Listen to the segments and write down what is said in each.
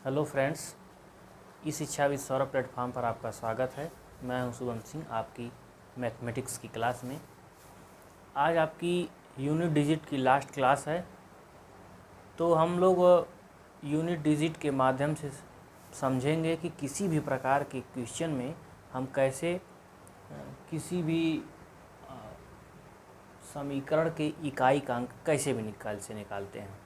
Hello friends, ई शिक्षा with Saurabh platform पर आपका स्वागत है। मैं हूं शुभम सिंह, आपकी मैथमेटिक्स की क्लास में। आज आपकी यूनिट डिजिट की लास्ट क्लास है, तो हम लोग यूनिट डिजिट के माध्यम से समझेंगे कि किसी भी प्रकार के क्वेश्चन में हम कैसे किसी भी समीकरण के इकाई का अंक कैसे भी निकालते हैं।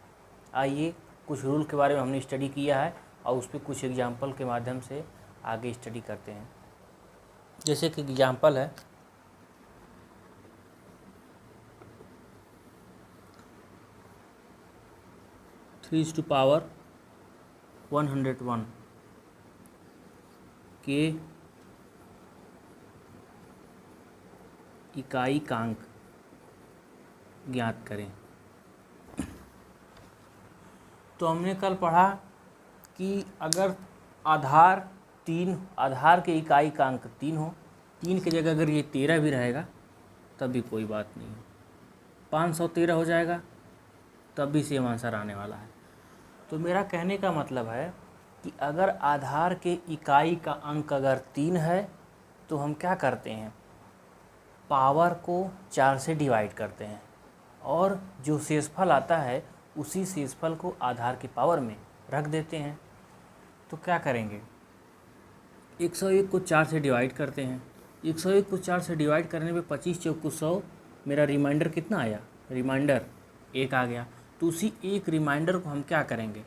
आइए, कुछ रूल के बारे में हमने स्टडी किया है और उस पर कुछ एग्जाम्पल के माध्यम से आगे स्टडी करते हैं। जैसे कि एग्जाम्पल है 3⁻101 के इकाई का अंक ज्ञात करें। तो हमने कल पढ़ा कि अगर आधार के इकाई का अंक 3 हो, 3 की जगह अगर ये 13 भी रहेगा तब भी कोई बात नहीं है, 513 हो जाएगा तब भी सेम आंसर आने वाला है। तो मेरा कहने का मतलब है कि अगर आधार के इकाई का अंक अगर 3 है तो हम क्या करते हैं, पावर को 4 से डिवाइड करते हैं और जो शेषफल आता है उसी शेषफल को आधार की पावर में रख देते हैं। तो क्या करेंगे, 101 को 4 से डिवाइड करते हैं। 101 को 4 से डिवाइड करने में 25 चौक 100, मेरा रिमाइंडर कितना आया, रिमाइंडर 1 आ गया। तो उसी एक रिमाइंडर को हम क्या करेंगे,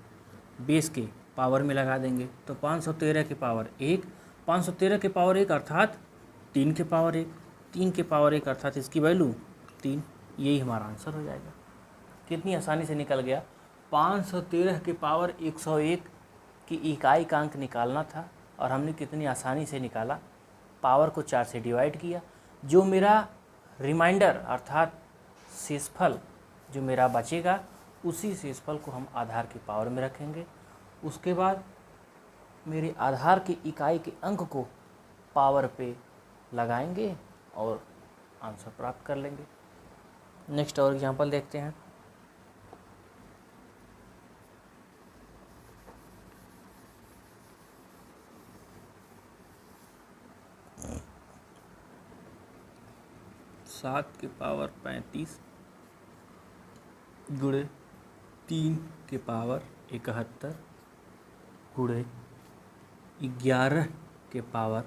बेस के पावर में लगा देंगे। तो 513 के पावर 1, 513 के पावर 1 अर्थात 3 के पावर 1, 3 के पावर 1 अर्थात इसकी वैल्यू 3। यही हमारा आंसर हो जाएगा। कितनी आसानी से निकल गया। 513 के पावर 101 की इकाई का अंक निकालना था और हमने कितनी आसानी से निकाला, पावर को 4 से डिवाइड किया। जो मेरा रिमाइंडर अर्थात शेषफल जो मेरा बचेगा उसी शेषफल को हम आधार की पावर में रखेंगे। उसके बाद मेरे आधार की इकाई के अंक को पावर पे लगाएंगे और आंसर प्राप्त कर लेंगे। नेक्स्ट और एग्जांपल देखते हैं। सात के पावर 35 गुणे 3 के पावर 71 गुणे 11 के पावर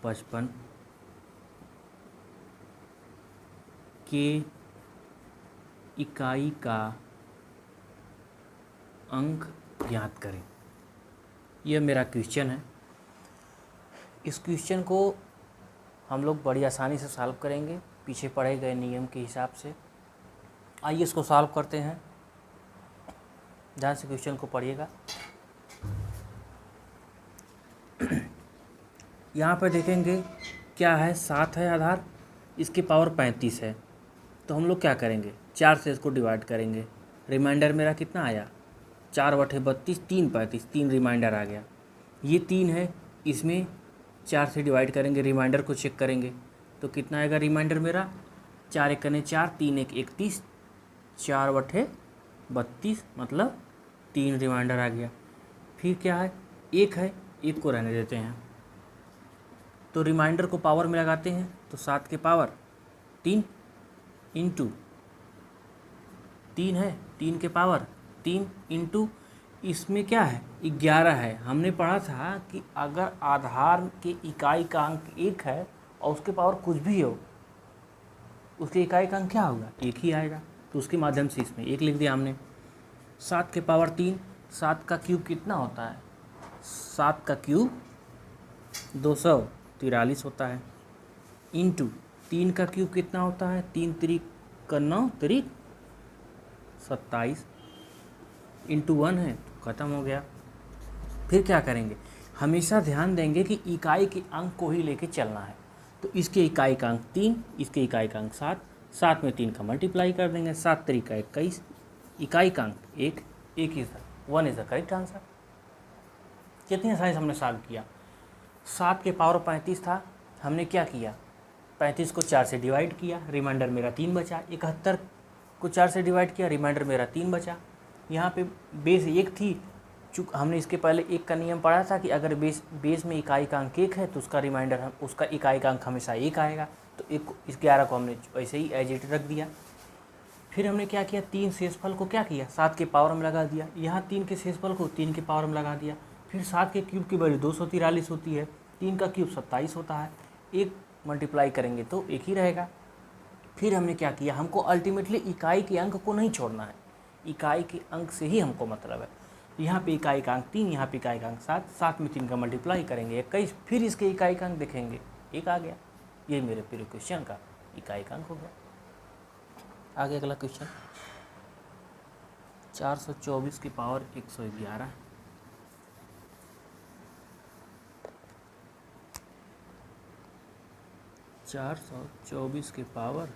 55 के इकाई का अंक ज्ञात करें। यह मेरा क्वेश्चन है। इस क्वेश्चन को हम लोग बड़ी आसानी से सॉल्व करेंगे पीछे पढ़े गए नियम के हिसाब से। आइए इसको सॉल्व करते हैं। ध्यान से क्वेश्चन को पढ़िएगा। यहाँ पर देखेंगे क्या है, 7 है आधार, इसके पावर 35 है। तो हम लोग क्या करेंगे, 4 से इसको डिवाइड करेंगे। रिमाइंडर मेरा कितना आया, 4/32, 3 35, 3 रिमाइंडर आ गया। ये 3 है, इसमें 4 से डिवाइड करेंगे, रिमाइंडर को चेक करेंगे तो कितना आएगा रिमाइंडर मेरा, 4 1 4, 3 1 31, 4/32 मतलब 3 रिमाइंडर आ गया। फिर क्या है, 1 है, 1 को रहने देते हैं। तो रिमाइंडर को पावर में लगाते हैं तो 7 के पावर 3 इंटू 3 है, 3 के पावर 3 इंटू इसमें क्या है 11 है। हमने पढ़ा था कि अगर आधार के इकाई का अंक 1 है और उसके पावर कुछ भी हो, उसके इकाई का अंक क्या होगा, 1 ही आएगा। तो उसके माध्यम से इसमें 1 लिख दिया हमने। 7 के पावर 3, 7 का क्यूब कितना होता है, 7 का क्यूब 243 होता है। इंटू 3 का क्यूब कितना होता है, 3 3 का 9 3 27 इंटू 1 है तो ख़त्म हो गया। फिर क्या करेंगे, हमेशा ध्यान देंगे कि इकाई के अंक को ही लेके चलना है। तो इसके इकाई का अंक 3, इसके इकाई का अंक 7, 7 में 3 का मल्टीप्लाई कर देंगे, 7 3 का 21, इकाई का अंक 1, 1 इज़ द करेक्ट आंसर। कितनी आसानी से हमने सॉल्व किया। 7 के पावर 35 था, हमने क्या किया, 35 को 4 से डिवाइड किया, रिमाइंडर मेरा 3 बचा। 71 को 4 से डिवाइड किया, रिमाइंडर मेरा 3 बचा। यहाँ पे बेस 1 थी चूँकि हमने इसके पहले एक का नियम पढ़ा था कि अगर बेस में इकाई का अंक 1 है तो उसका रिमाइंडर उसका इकाई का अंक हमेशा 1 आएगा। तो इस 11 को हमने ऐसे ही एज इट रख दिया। फिर हमने क्या किया, 3 शेषफल को क्या किया, 7 के पावर में लगा दिया। यहाँ 3 के शेषफल को 3 के पावर में लगा दिया। फिर 7 के क्यूब की वैल्यू 243 होती है, 3 का क्यूब 27 होता है, 1 मल्टीप्लाई करेंगे तो 1 ही रहेगा। फिर हमने क्या किया, हमको अल्टीमेटली इकाई के अंक को नहीं छोड़ना है, इकाई के अंक से ही हमको मतलब है। यहाँ पे इकाई का अंक 3, यहाँ पे इकाई का अंक 7, 7 में 3 का मल्टीप्लाई करेंगे 21, फिर इसके इकाई का अंक देखेंगे 1 आ गया। ये मेरे पूरे क्वेश्चन का इकाई का अंक हो गया। आगे अगला क्वेश्चन 424 की पावर 111। चार 424 की पावर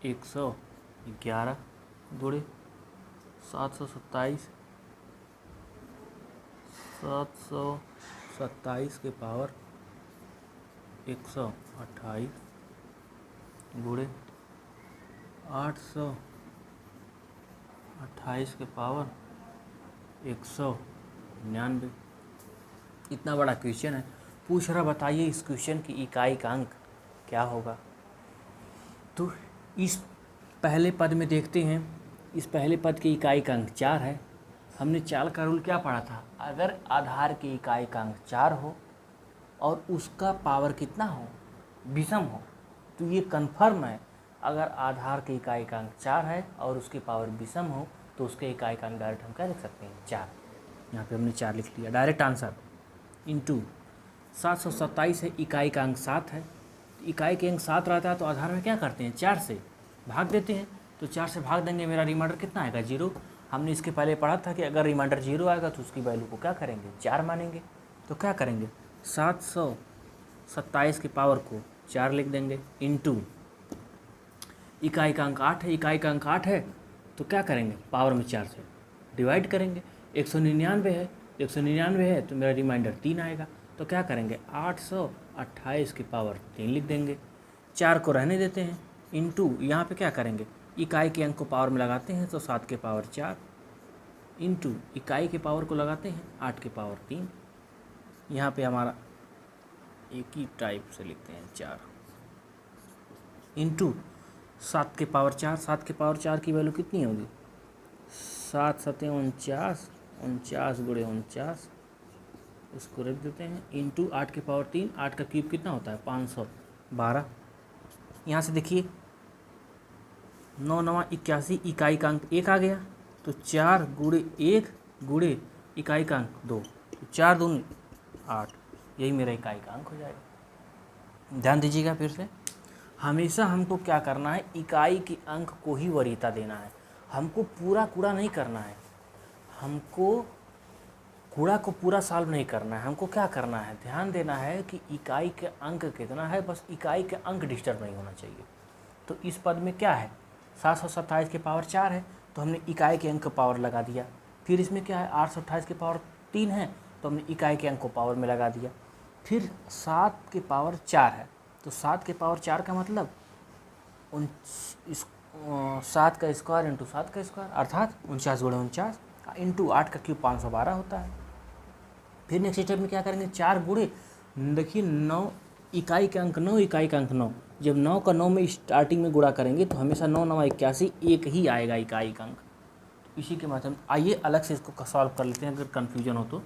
111 गुणे 727, 727 के पावर 128 गुणे 828 के पावर 199। इतना बड़ा क्वेश्चन है। पूछ रहा, बताइए इस क्वेश्चन की इकाई का अंक क्या होगा। तो इस पहले पद में देखते हैं, इस पहले पद की इकाई का अंक 4 है। हमने चाल का रूल क्या पढ़ा था, अगर आधार की इकाई का अंक 4 हो और उसका पावर कितना हो, विषम हो, तो ये कन्फर्म है अगर आधार की इकाई का अंक 4 है और उसकी पावर विषम हो तो उसके इकाई का अंक डायरेक्ट हम क्या लिख सकते हैं, 4। यहाँ पे हमने 4 लिख लिया, डायरेक्ट आंसर। इंटू 727 है, इकाई का अंक 7 है, इकाई के अंक 7 रहता है तो आधार में क्या करते हैं, 4 से भाग देते हैं। तो 4 से भाग देंगे, मेरा रिमाइंडर कितना आएगा, 0। हमने इसके पहले पढ़ा था कि अगर रिमाइंडर 0 आएगा तो उसकी वैल्यू को क्या करेंगे, 4 मानेंगे। तो क्या करेंगे, 727 की पावर को 4 लिख देंगे, इंटू इकाई का अंक 8 है, इकाई का अंक 8 है तो क्या करेंगे, पावर में 4 से डिवाइड करेंगे। 199 है, 199 है तो मेरा रिमाइंडर 3 आएगा। तो क्या करेंगे, 828 की पावर 3 लिख देंगे, 4 को रहने देते हैं, इंटू यहाँ पे क्या करेंगे, इकाई के अंक को पावर में लगाते हैं तो 7 के पावर 4, इंटू इकाई के पावर को लगाते हैं 8 के पावर 3। यहाँ पे हमारा एक ही टाइप से लिखते हैं 4, इंटू 7 के पावर 4। 7 के पावर 4 की वैल्यू कितनी होगी, 7 सते 49, 49 गुणे 49, इसको रख देते हैं, इंटू 8 के पावर 3। 8 का क्यूब कितना होता है, 512। यहाँ से देखिए 9 9 81, इकाई का अंक 1 आ गया तो 4 गुणे 1 गुणे इकाई का अंक 2, तो 4 दूनी 8, यही मेरा इकाई का अंक हो जाएगा। ध्यान दीजिएगा फिर से, हमेशा हमको क्या करना है, इकाई के अंक को ही वरीयता देना है, हमको पूरा कूड़ा नहीं करना है, हमको कूड़ा को पूरा सॉल्व नहीं करना है, हमको क्या करना है, ध्यान देना है कि इकाई के अंक कितना है, बस इकाई के अंक डिस्टर्ब नहीं होना चाहिए। तो इस पद में क्या है, 727 के पावर 4 है तो हमने इकाई के अंक को पावर लगा दिया। फिर इसमें क्या है, 828 के पावर 3 है तो हमने इकाई के अंक को पावर में लगा दिया। फिर 7 के पावर 4 है तो 7 के पावर 4 का मतलब 7 का स्क्वायर इंटू 7 का स्क्वायर, अर्थात 49 गुणे 49 इंटू 8 का क्यूब 512 होता है। फिर नेक्स्ट स्टेप में क्या करेंगे, 4 गुणे, देखिए 9 इकाई का अंक 9, इकाई का अंक 9, जब 9 का 9 में स्टार्टिंग में गुणा करेंगे तो हमेशा 9 9 81 एक ही आएगा इकाई का अंक। तो इसी के माध्यम, आइए अलग से इसको सॉल्व कर लेते हैं अगर कन्फ्यूजन हो तो।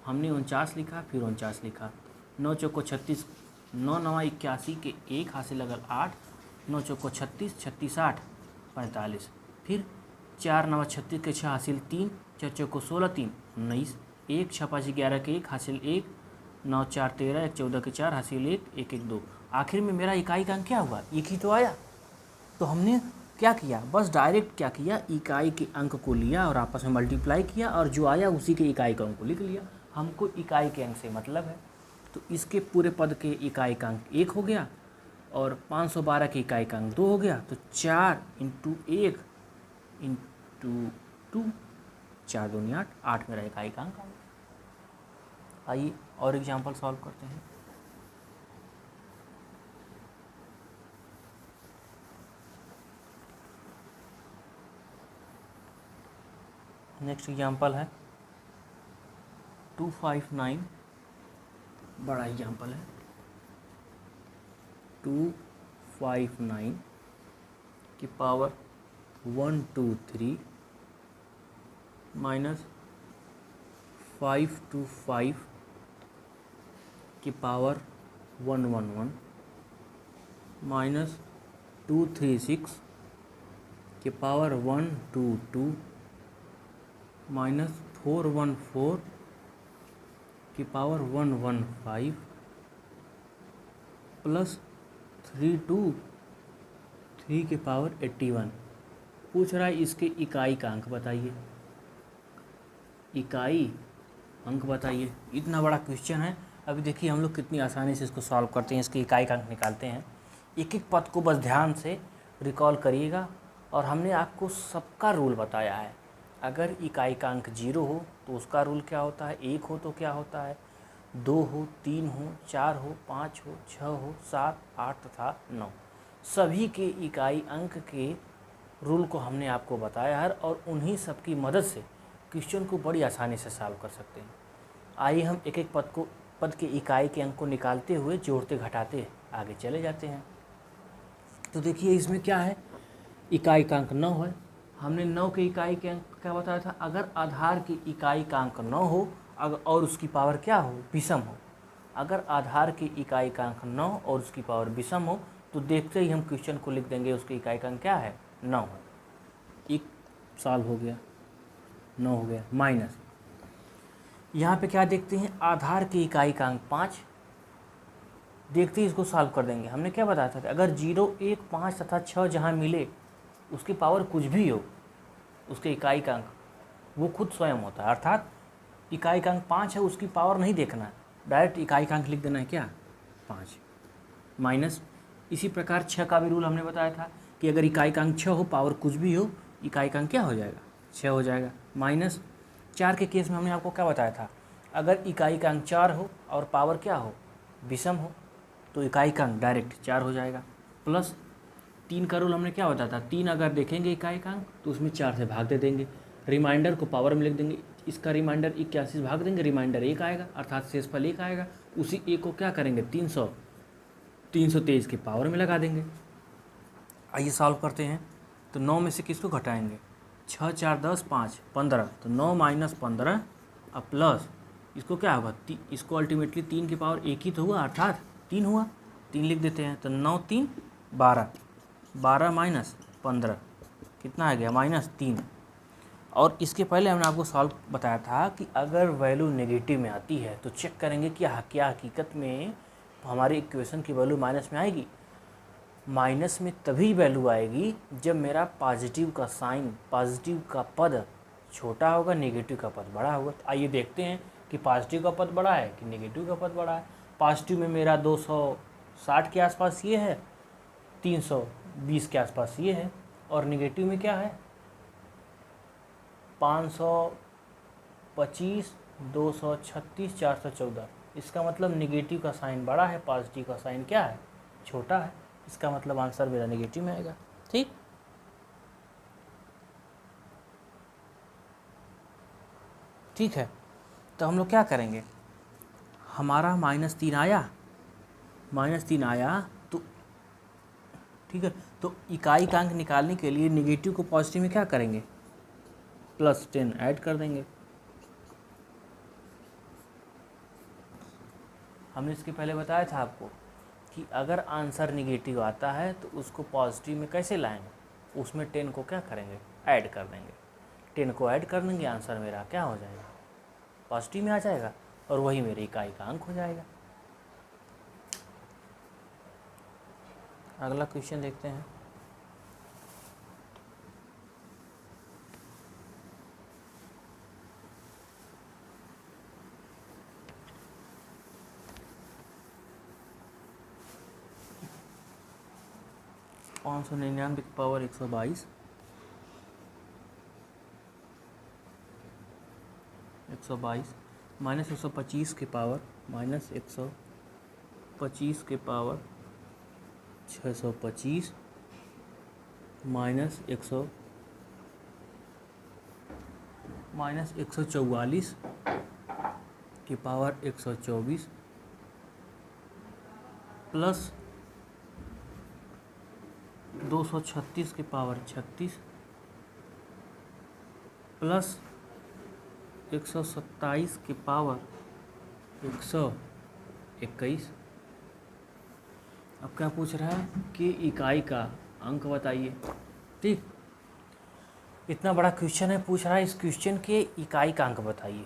हमने 49 लिखा, फिर 49 लिखा, 9 चौको 36, 9 9 81 के 1 हासिल लगल 8, 9 चौको 36, 36 8 45, फिर 4 9 36 के 6 हासिल 3, 4 चौको 16 3 19, 1 6 5 11 के 1 हासिल 1, 9 4 13, 1 14 के 4 हासिल 1, 1 1 2। आखिर में मेरा इकाई का अंक क्या हुआ, 1 ही तो आया। तो हमने क्या किया, बस डायरेक्ट क्या किया, इकाई के अंक को लिया और आपस में मल्टीप्लाई किया और जो आया उसी के इकाई का अंक को लिख लिया। हमको इकाई के अंक से मतलब है। तो इसके पूरे पद के इकाई का अंक 1 हो गया और 512 के इकाई का अंक 2 हो गया। तो 4 इंटू 1 इंटू 2, 4 दूनी 8, 8 मेरा इकाई का अंक आ गया। आइए और एग्जाम्पल सॉल्व करते हैं। नेक्स्ट एग्जाम्पल है 259 बड़ा एग्जाम्पल है, 259 की पावर 123 माइनस 525 की पावर 111 माइनस 236 की पावर 122 माइनस 414 की पावर 115 प्लस 323 की पावर 81। पूछ रहा है इसके इकाई का अंक बताइए, इकाई अंक बताइए। इतना बड़ा क्वेश्चन है। अभी देखिए हम लोग कितनी आसानी से इसको सॉल्व करते हैं, इसके इकाई का अंक निकालते हैं। एक एक पद को बस ध्यान से रिकॉल करिएगा। और हमने आपको सबका रूल बताया है। अगर इकाई का अंक 0 हो तो उसका रूल क्या होता है, 1 हो तो क्या होता है, 2 हो, 3 हो, 4 हो, 5 हो, 6 हो, 7, 8 तथा 9, सभी के इकाई अंक के रूल को हमने आपको बताया है। और उन्हीं सब की मदद से क्वेश्चन को बड़ी आसानी से सॉल्व कर सकते हैं। आइए हम एक एक पद के इकाई के अंक को निकालते हुए जोड़ते घटाते आगे चले जाते हैं। तो देखिए इसमें क्या है, इकाई का अंक 9 है। हमने 9 के इकाई के अंक क्या बताया था, अगर आधार की इकाई का अंक 9 हो और उसकी पावर क्या हो, विषम हो। अगर आधार की इकाई का अंक 9 और उसकी पावर विषम हो तो देखते ही हम क्वेश्चन को लिख देंगे उसकी इकाई का अंक क्या है, 9 है। एक सॉल्व हो गया, 9 हो गया। माइनस यहाँ पे क्या देखते हैं, आधार की इकाई का अंक 5, देखते ही इसको सॉल्व कर देंगे। हमने क्या बताया था कि अगर 0, 1, 5 तथा 6 जहाँ मिले उसकी पावर कुछ भी हो, उसके इकाई का अंक वो खुद स्वयं होता है। अर्थात इकाई का अंक 5 है, उसकी पावर नहीं देखना है, डायरेक्ट इकाई का अंक लिख देना है क्या, 5। माइनस इसी प्रकार 6 का भी रूल हमने बताया था कि अगर इकाई का अंक 6 हो, पावर कुछ भी हो, इकाई का अंक क्या हो जाएगा, 6 हो जाएगा। माइनस 4 के केस में हमने आपको क्या बताया था, अगर इकाई का अंक 4 हो और पावर क्या हो, विषम हो, तो इकाई का अंक डायरेक्ट 4 हो जाएगा। प्लस 3 का रूल हमने क्या बताया था, 3 अगर देखेंगे इकाई का अंक तो उसमें 4 से भाग दे देंगे, रिमाइंडर को पावर में लिख देंगे। इसका रिमाइंडर 81 से भाग देंगे, रिमाइंडर 1 आएगा, अर्थात शेषफल 1 आएगा। उसी 1 को क्या करेंगे, 323 की पावर में लगा देंगे। आइए सॉल्व करते हैं। तो 9 में से किसको घटाएंगे, 6, 4, 10, 5, 15, तो 9 माइनस 15 अब प्लस इसको क्या होगा, इसको अल्टीमेटली 3 की पावर 1 ही तो हुआ, अर्थात 3 हुआ, 3 लिख देते हैं। तो 9, 3, 12, 12 माइनस 15 कितना आ गया, -3। और इसके पहले हमने आपको सॉल्व बताया था कि अगर वैल्यू नेगेटिव में आती है तो चेक करेंगे कि क्या हकीकत में हमारी इक्वेशन की वैल्यू माइनस में आएगी। माइनस में तभी वैल्यू आएगी जब मेरा पॉजिटिव का साइन, पॉजिटिव का पद छोटा होगा, नेगेटिव का पद बड़ा होगा। तो आइए देखते हैं कि पॉजिटिव का पद बड़ा है कि नेगेटिव का पद बड़ा है। पॉजिटिव में मेरा 260 के आसपास ये है, 320 के आसपास ये है, और नेगेटिव में क्या है, 525, 236, 414। इसका मतलब नेगेटिव का साइन बड़ा है, पॉजिटिव का साइन क्या है, छोटा है। इसका मतलब आंसर मेरा नेगेटिव में आएगा। ठीक, ठीक है। तो हम लोग क्या करेंगे, हमारा -3 आया, -3 आया तो ठीक है। तो इकाई का अंक निकालने के लिए नेगेटिव को पॉजिटिव में क्या करेंगे, +10 ऐड कर देंगे। हमने इसके पहले बताया था आपको कि अगर आंसर नेगेटिव आता है तो उसको पॉजिटिव में कैसे लाएंगे, उसमें 10 को क्या करेंगे, ऐड कर देंगे। 10 को ऐड कर देंगे, आंसर मेरा क्या हो जाएगा, पॉजिटिव में आ जाएगा, और वही मेरी इकाई का अंक हो जाएगा। अगला क्वेश्चन देखते हैं। (599 की पावर 122) 122 माइनस 125 की पावर -125 की पावर 625 -144 की पावर 124 प्लस 236 की पावर 36 प्लस 127 की पावर 121। अब क्या पूछ रहा है कि इकाई का अंक बताइए। ठीक, इतना बड़ा क्वेश्चन है, पूछ रहा है इस क्वेश्चन के इकाई का अंक बताइए।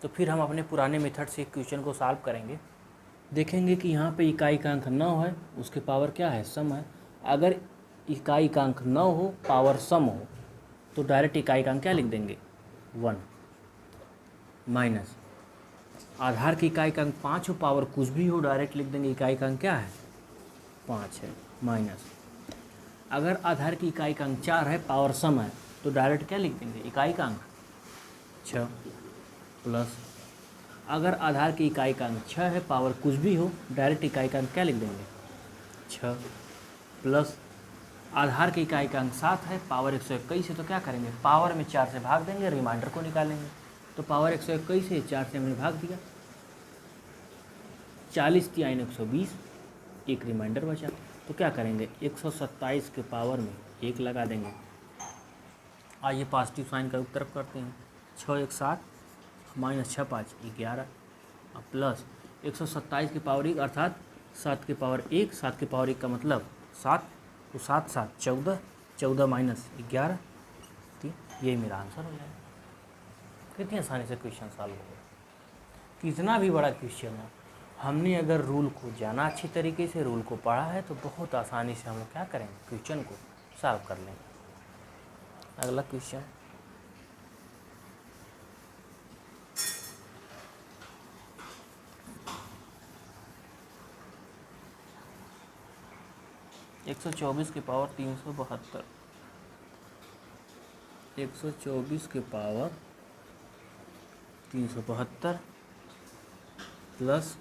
तो फिर हम अपने पुराने मेथड से क्वेश्चन को सॉल्व करेंगे। देखेंगे कि यहाँ पे इकाई का अंक 9 है, उसके पावर क्या है, सम है। अगर इकाई का अंक 9 हो, पावर सम हो, तो डायरेक्ट इकाई का अंक क्या लिख देंगे, 1 माइनस आधार की इकाई का अंक 5 हो, पावर कुछ भी हो, डायरेक्ट लिख देंगे इकाई का अंक क्या है, 5 है, माइनस अगर आधार की इकाई का अंक 4 है, पावर सम है, तो डायरेक्ट क्या लिख देंगे, इकाई का अंक 6 प्लस अगर आधार की इकाई का अंक 6 है, पावर कुछ भी हो, डायरेक्ट इकाई का अंक क्या लिख देंगे, 6 प्लस आधार की इकाई का अंक 7 है, पावर 121 है, तो क्या करेंगे, पावर में 4 से भाग देंगे, रिमाइंडर को निकालेंगे। तो पावर 121 है, 4 से हमने भाग दिया, 40 तियाइन 120, एक रिमाइंडर बचा। तो क्या करेंगे, 127 के पावर में 1 लगा देंगे। आइए पॉजिटिव साइन का उत्तर करते हैं। 6 1 7 माइनस 6 5 11 और प्लस 127 की पावर 1 अर्थात 7 की पावर 1, 7 की पावर 1 का मतलब 7, तो 7 7 14, 14 माइनस 11, ठीक, यही मेरा आंसर हो जाएगा। कितनी आसानी से क्वेश्चन सॉल्व हो गया। कितना भी बड़ा क्वेश्चन हो, हमने अगर रूल को जाना अच्छी तरीके से, रूल को पढ़ा है, तो बहुत आसानी से हम लोग क्या करेंगे, क्वेश्चन को सॉल्व कर लेंगे। अगला क्वेश्चन, एक 124 की पावर 372, 124 की पावर 372 प्लस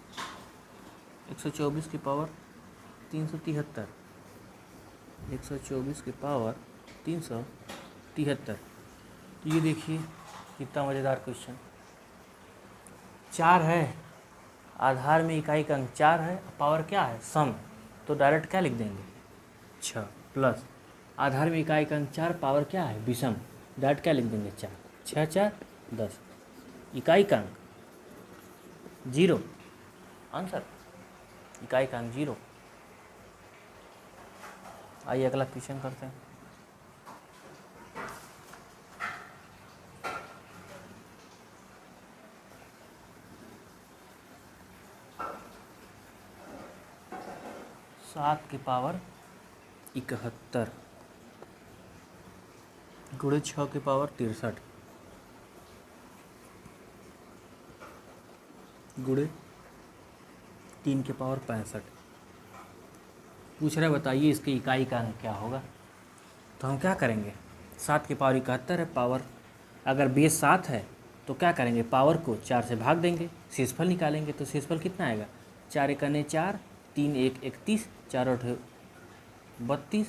124 की पावर 373, 124 की पावर 373। तो ये देखिए कितना मज़ेदार क्वेश्चन। 4 है, आधार में इकाई का अंक 4 है, पावर क्या है, सम, तो डायरेक्ट क्या लिख देंगे, 6 प्लस आधार में इकाई का अंक 4, पावर क्या है, विषम, डायरेक्ट क्या लिख देंगे, 4, 6 4 10, इकाई का अंक 0, आंसर इकाई का अंक 0। आइए अगला क्वेश्चन करते हैं। सात की पावर 71 गुणे 6 की पावर 63 गुणे 3 की पावर 65। पूछ रहा है बताइए इसकी इकाई का अंक क्या होगा। तो हम क्या करेंगे, 7 की पावर 71 है, पावर अगर बेस 7 है तो क्या करेंगे, पावर को 4 से भाग देंगे, शेषफल निकालेंगे। तो शेषफल कितना आएगा, 4 एकने 4, 3 1 31, 4 8 32,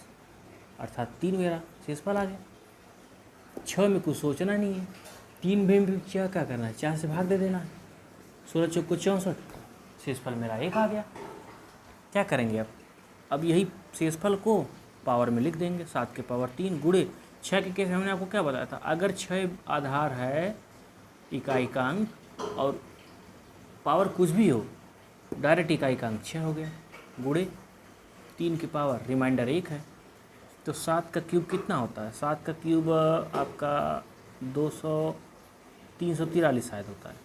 अर्थात 3 मेरा शेषफल आ गया। 6 में कुछ सोचना नहीं है, 3 में क्या करना है, 4 से भाग दे देना है, 16 चौक को 64, शेषफल मेरा 1 आ गया। क्या करेंगे अब यही शेषफल को पावर में लिख देंगे, 7 के पावर 3 गुणे 6 के केस हमने आपको क्या बताया था, अगर 6 आधार है इकाई का अंक और पावर कुछ भी हो, डायरेक्ट इकाई का अंक 6 हो गया, गुणे 3 की पावर रिमाइंडर 1 है। तो 7 का क्यूब कितना होता है, 7 का क्यूब आपका 343 शायद होता है,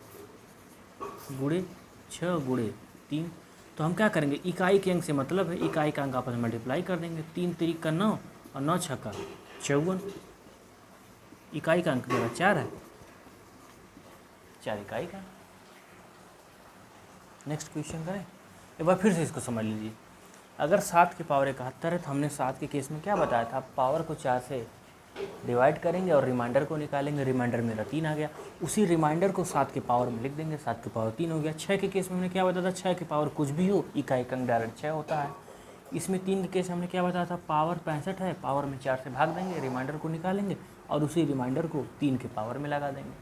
गुणे 6 गुणे 3। तो हम क्या करेंगे, इकाई के अंक से मतलब है, इकाई का अंक आपस में मल्टीप्लाई कर देंगे, 3 3 का 9 और 9 6 का 54, इकाई का अंक मेरा 4 है, 4 इकाई का। नेक्स्ट क्वेश्चन करें, एक बार फिर से इसको समझ लीजिए। अगर 7 की पावर 71 है तो हमने 7 के केस में क्या बताया था, पावर को 4 से डिवाइड करेंगे और रिमाइंडर को निकालेंगे, रिमाइंडर मेरा 3 आ गया, उसी रिमाइंडर को 7 के पावर में लिख देंगे, 7 की पावर 3 हो गया। 6 के केस में हमने क्या बताया था, 6 की पावर कुछ भी हो, इकाई का अंक डायरेक्ट 6 होता है। इसमें 3 के केस हमने क्या बताया था, पावर 65 है, पावर में 4 से भाग देंगे, रिमाइंडर को निकालेंगे और उसी रिमाइंडर को 3 के पावर में लगा देंगे,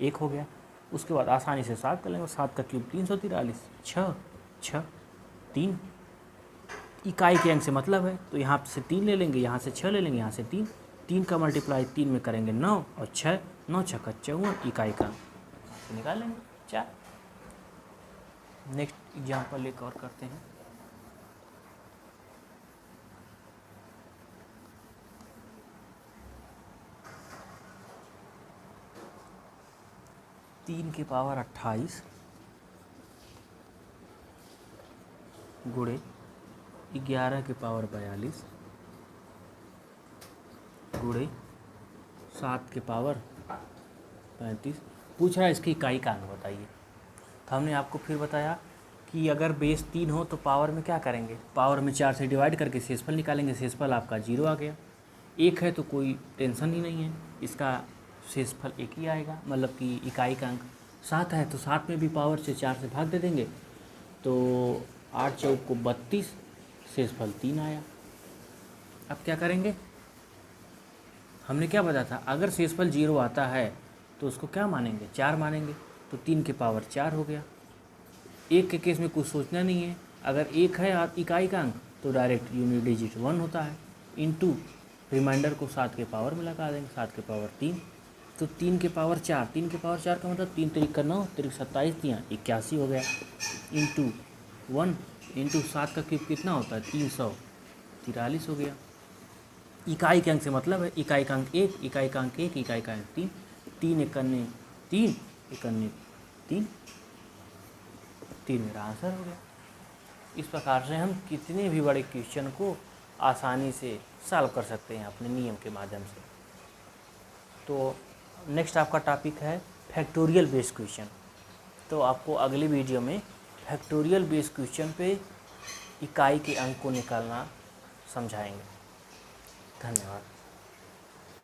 1 हो गया। उसके बाद आसानी से 7 कर लेंगे। 7 का क्यूब 343, 6 6 3 इकाई के अंक से मतलब है, तो यहाँ से 3 ले लेंगे, यहाँ से 6 ले लेंगे, यहाँ से 3 3 का मल्टीप्लाई 3 में करेंगे 9 और 6 9 6 का 54 इकाई का अंक निकाल लेंगे 4। नेक्स्ट एग्जाम्पल एक और करते हैं। तीन के पावर 28 गुणे 11 के पावर 42 गुणे 7 के पावर 35। पूछ रहा है इसकी इकाई का अंक बताइए। तो हमने आपको फिर बताया कि अगर बेस 3 हो तो पावर में क्या करेंगे, पावर में 4 से डिवाइड करके शेषफल निकालेंगे। शेषफल आपका 0 आ गया। 1 है तो कोई टेंशन ही नहीं है, इसका शेषफल 1 ही आएगा, मतलब कि इकाई का अंक। 7 है तो 7 में भी पावर से 4 से भाग दे देंगे, तो 8 चौक को 32, शेषफल 3 आया। अब क्या करेंगे, हमने क्या बताया था, अगर शेषफल 0 आता है तो उसको क्या मानेंगे, 4 मानेंगे, तो 3 के पावर 4 हो गया। 1 के केस में कुछ सोचना नहीं है, अगर 1 है इकाई का अंक तो डायरेक्ट यूनिट डिजिट 1 होता है, इनटू रिमाइंडर को 7 के पावर में लगा देंगे, 7 के पावर 3, तो 3 के पावर 4, 3 के पावर 4 का मतलब 3 3 का 9, 3 27 दिया 81 हो गया, इंटू 1 इंटू 7 का क्यूब कितना होता है 343 हो गया। इकाई के अंक से मतलब है, इकाई का अंक 1, इकाई का अंक 1, इकाई का अंक 3, 3 एकन्ने 3, एकन्ने 3, 3 मेरा आंसर हो गया। इस प्रकार से हम कितने भी बड़े क्वेश्चन को आसानी से सॉल्व कर सकते हैं अपने नियम के माध्यम से। तो नेक्स्ट आपका टॉपिक है फैक्टोरियल बेस्ड क्वेश्चन। तो आपको अगली वीडियो में फैक्टोरियल बेस्ड क्वेश्चन पे इकाई के अंक को निकालना समझाएंगे। धन्यवाद।